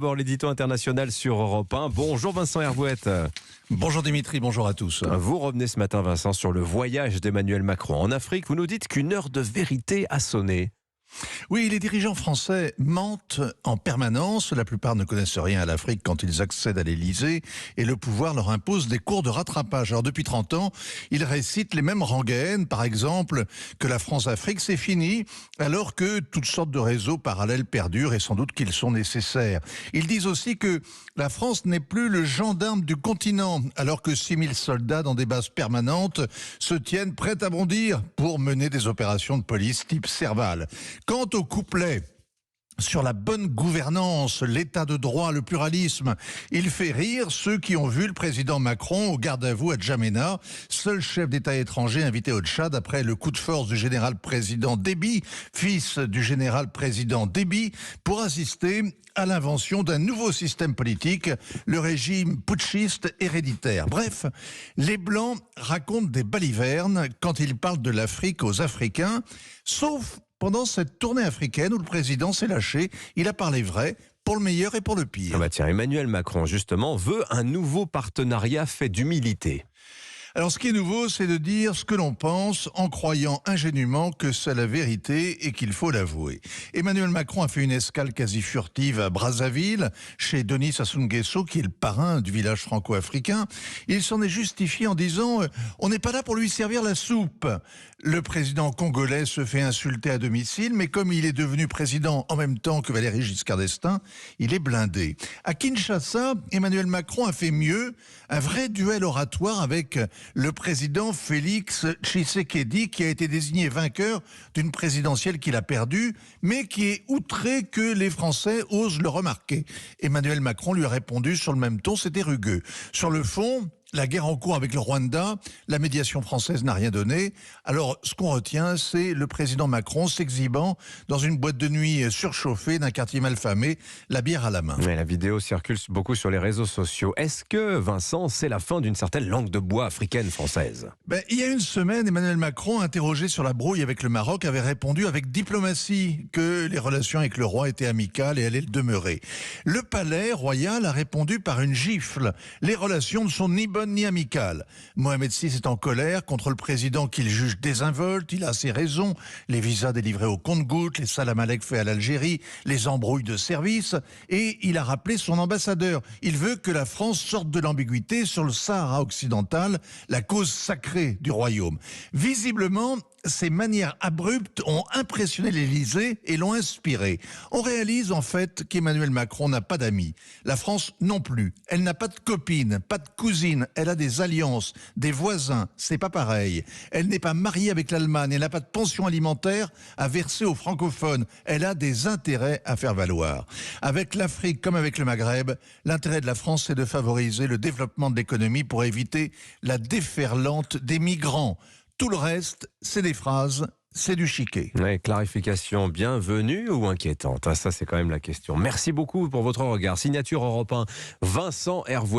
Bon, l'édito international sur Europe 1. Bonjour Vincent Hervouette. Bonjour Dimitri, bonjour à tous. Vous revenez ce matin Vincent sur le voyage d'Emmanuel Macron en Afrique. Vous nous dites qu'une heure de vérité a sonné. Oui, les dirigeants français mentent en permanence. La plupart ne connaissent rien à l'Afrique quand ils accèdent à l'Élysée et le pouvoir leur impose des cours de rattrapage. Alors depuis 30 ans, ils récitent les mêmes rengaines, par exemple que la France-Afrique c'est fini, alors que toutes sortes de réseaux parallèles perdurent et sans doute qu'ils sont nécessaires. Ils disent aussi que la France n'est plus le gendarme du continent, alors que 6000 soldats dans des bases permanentes se tiennent prêts à bondir pour mener des opérations de police type Serval. Quant au couplet sur la bonne gouvernance, l'état de droit, le pluralisme, il fait rire ceux qui ont vu le président Macron au garde à vous à Djamena, seul chef d'État étranger invité au Tchad après le coup de force du général-président Déby, fils du général-président Déby, pour assister à l'invention d'un nouveau système politique, le régime putschiste héréditaire. Bref, les Blancs racontent des balivernes quand ils parlent de l'Afrique aux Africains, sauf pendant cette tournée africaine où le président s'est lâché. Il a parlé vrai, pour le meilleur et pour le pire. Ah bah tiens, Emmanuel Macron justement veut un nouveau partenariat fait d'humilité. Alors, ce qui est nouveau, c'est de dire ce que l'on pense en croyant ingénument que c'est la vérité et qu'il faut l'avouer. Emmanuel Macron a fait une escale quasi furtive à Brazzaville, chez Denis Sassou Nguesso, qui est le parrain du village franco-africain. Il s'en est justifié en disant « On n'est pas là pour lui servir la soupe ». Le président congolais se fait insulter à domicile, mais comme il est devenu président en même temps que Valéry Giscard d'Estaing, il est blindé. À Kinshasa, Emmanuel Macron a fait mieux, un vrai duel oratoire avec le président Félix Tshisekedi, qui a été désigné vainqueur d'une présidentielle qu'il a perdue, mais qui est outré que les Français osent le remarquer. Emmanuel Macron lui a répondu sur le même ton, c'était rugueux. Sur le fond, la guerre en cours avec le Rwanda, la médiation française n'a rien donné. Alors, ce qu'on retient, c'est le président Macron s'exhibant dans une boîte de nuit surchauffée d'un quartier malfamé, la bière à la main. Mais la vidéo circule beaucoup sur les réseaux sociaux. Est-ce que, Vincent, c'est la fin d'une certaine langue de bois africaine-française ? Il y a une semaine, Emmanuel Macron, interrogé sur la brouille avec le Maroc, avait répondu avec diplomatie que les relations avec le roi étaient amicales et allaient le demeurer. Le palais royal a répondu par une gifle. Les relations ne sont ni bonnes ni amicales. Mohamed VI est en colère contre le président qu'il juge désinvolte. Il a ses raisons. Les visas délivrés au compte-gouttes, les salam-alek faits à l'Algérie, les embrouilles de service. Et il a rappelé son ambassadeur. Il veut que la France sorte de l'ambiguïté sur le Sahara occidental, la cause sacrée du royaume. Visiblement, ces manières abruptes ont impressionné l'Élysée et l'ont inspiré. On réalise en fait qu'Emmanuel Macron n'a pas d'amis. La France non plus. Elle n'a pas de copine, pas de cousine. Elle a des alliances, des voisins. C'est pas pareil. Elle n'est pas mariée avec l'Allemagne. Elle n'a pas de pension alimentaire à verser aux francophones. Elle a des intérêts à faire valoir. Avec l'Afrique comme avec le Maghreb, l'intérêt de la France, c'est de favoriser le développement de l'économie pour éviter la déferlante des migrants. Tout le reste, c'est des phrases, c'est du chiquet. Ouais, clarification bienvenue ou inquiétante ? Ça, c'est quand même la question. Merci beaucoup pour votre regard. Signature Europe 1, Vincent Hervouette.